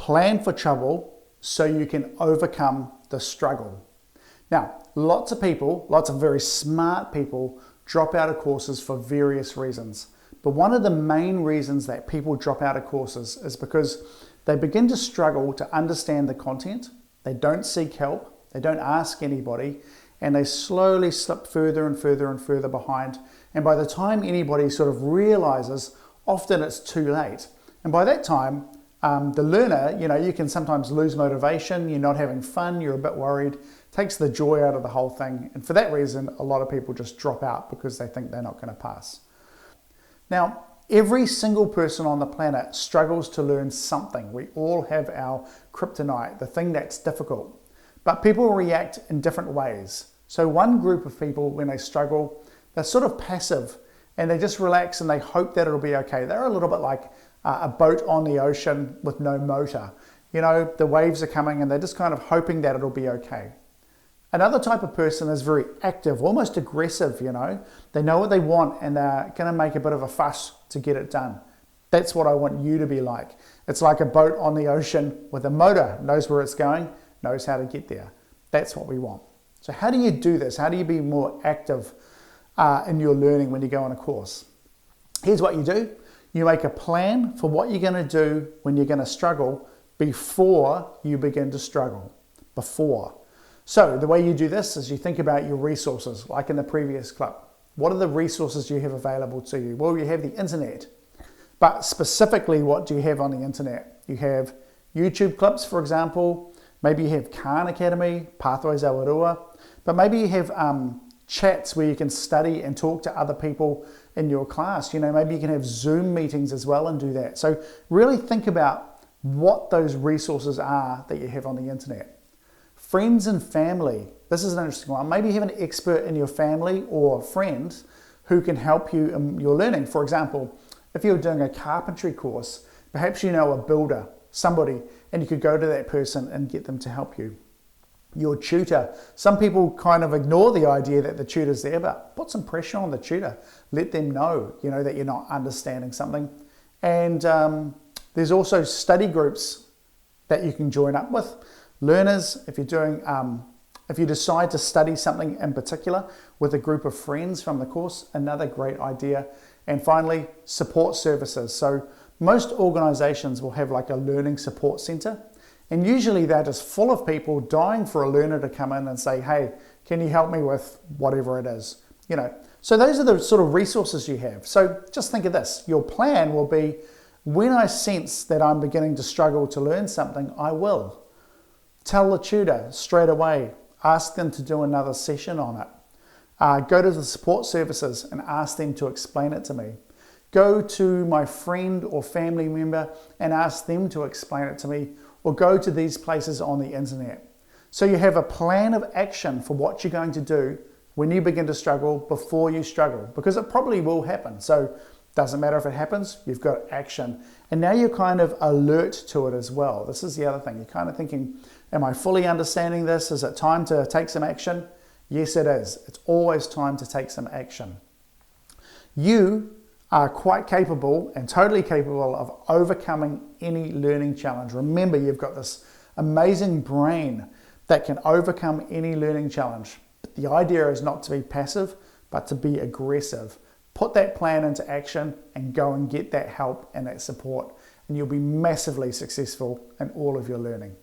Plan for trouble so you can overcome the struggle. Now, lots of people, lots of very smart people drop out of courses for various reasons. But one of the main reasons that people drop out of courses is because they begin to struggle to understand the content, they don't seek help, they don't ask anybody, and they slowly slip further and further and further behind. And by the time anybody sort of realizes, often it's too late. And by that time, the learner, you can sometimes lose motivation, you're not having fun, you're a bit worried, takes the joy out of the whole thing. And for that reason, a lot of people just drop out because they think they're not going to pass. Now, every single person on the planet struggles to learn something. We all have our kryptonite, the thing that's difficult. But people react in different ways. So one group of people, when they struggle, they're sort of passive and they just relax and they hope that it'll be okay. They're a little bit like a boat on the ocean with no motor. The waves are coming and they're just kind of hoping that it'll be okay. Another type of person is very active, almost aggressive, They know what they want and they're going to make a bit of a fuss to get it done. That's what I want you to be like. It's like a boat on the ocean with a motor, knows where it's going, knows how to get there. That's what we want. So how do you do this? How do you be more active in your learning when you go on a course? Here's what you do. You make a plan for what you're going to do when you're going to struggle before you begin to struggle. Before. So the way you do this is you think about your resources, like in the previous clip. What are the resources you have available to you? Well, you have the internet. But specifically, what do you have on the internet? You have YouTube clips, for example. Maybe you have Khan Academy, Pathways Awarua. But maybe you have chats where you can study and talk to other people in your class. Maybe you can have Zoom meetings as well and do that. So really think about what those resources are that you have on the internet. Friends and family. This is an interesting one. Maybe you have an expert in your family or friends who can help you in your learning. For example, if you're doing a carpentry course, perhaps you know a builder, somebody, and you could go to that person and get them to help you. Your tutor. Some people kind of ignore the idea that the tutor's there, but put some pressure on the tutor. Let them know, that you're not understanding something. And there's also study groups that you can join up with. Learners, if you decide to study something in particular with a group of friends from the course, another great idea. And finally, support services. So most organizations will have like a learning support center. And usually they're just full of people dying for a learner to come in and say, hey, can you help me with whatever it is? So those are the sort of resources you have. So just think of this. Your plan will be, when I sense that I'm beginning to struggle to learn something, I will. Tell the tutor straight away. Ask them to do another session on it. Go to the support services and ask them to explain it to me. Go to my friend or family member and ask them to explain it to me, or go to these places on the internet. So you have a plan of action for what you're going to do when you begin to struggle before you struggle, because it probably will happen. So doesn't matter if it happens, you've got action. And now you're kind of alert to it as well. This is the other thing. You're kind of thinking, am I fully understanding this? Is it time to take some action? Yes, it is. It's always time to take some action. You are quite capable and totally capable of overcoming any learning challenge. Remember, you've got this amazing brain that can overcome any learning challenge. But the idea is not to be passive, but to be aggressive. Put that plan into action and go and get that help and that support, and you'll be massively successful in all of your learning.